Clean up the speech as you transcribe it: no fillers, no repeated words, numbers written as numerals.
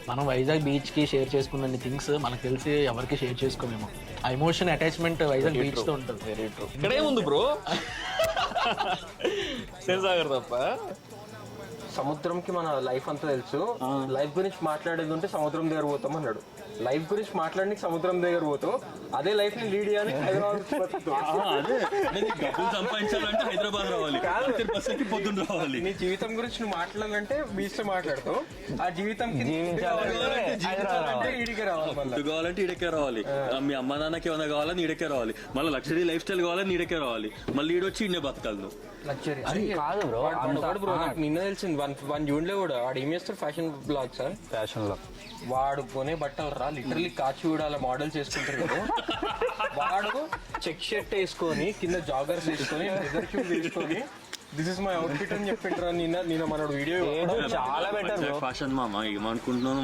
మనం వైజాగ్ బీచ్ కి షేర్ చేసుకున్న థింగ్స్ మనకు తెలిసి ఎవరికి షేర్ చేసుకోమేమో. ఆ ఎమోషన్ అటాచ్మెంట్ వైజాగ్ బీచ్ తో ఉంటుంది. Very true. ఇక్కడేముంది బ్రో, శివసాగర్ తప్ప. సముద్రంకి మన లైఫ్ అంతా తెలుసు. లైఫ్ గురించి మాట్లాడేది ఉంటే సముద్రం దగ్గర పోతాం అన్నాడు. లైఫ్ గురించి మాట్లాడడానికి సముద్రం దగ్గర పోతాం. అదే లైఫ్ ని లీడ్ చేయడానికి అదే డబ్బులు సంపాదించాలంటే హైదరాబాద్ రావాలి, పొద్దున్న రావాలి. నీ జీవితం గురించి నువ్వు మాట్లాడాలంటే బీచ్ తో మాట్లాడతావు. ఆ జీవితం ఈడికి రావాలి. ఫుడ్ కావాలంటే ఈడకే రావాలి, మీ అమ్మ నాన్నకి ఏమైనా కావాలని ఈడకే రావాలి, మళ్ళీ లగ్జరీ లైఫ్ స్టైల్ కావాలని ఈడకే రావాలి, మళ్ళీ ఈడొచ్చి ఈడే బతకాలి నువ్వు. లగ్జరీ కాదు బ్రో, నాకు నిన్న తెలిసింది. వన్ జూన్ లో కూడా వాడు ఏం చేస్తాడు, ఫ్యాషన్ బ్లాగ్ సార్. ఫ్యాషన్ లో వాడు కొనే బట్టలు రా లిటరలీ కాచిగూడాల మోడల్ చేసుకుంటారు కదా. వాడు చెక్ షర్ట్ వేసుకొని కింద జాగర్స్ వేసుకొని లెదర్ షూస్ వేసుకొని దిస్ ఇస్ మై అవుట్ఫిట్ అని చెప్పింటారా నిన్న మనోడు వీడియో. చాలా బెటర్ ఫ్యాషన్ మామ ఏమనుకుంటున్నాను.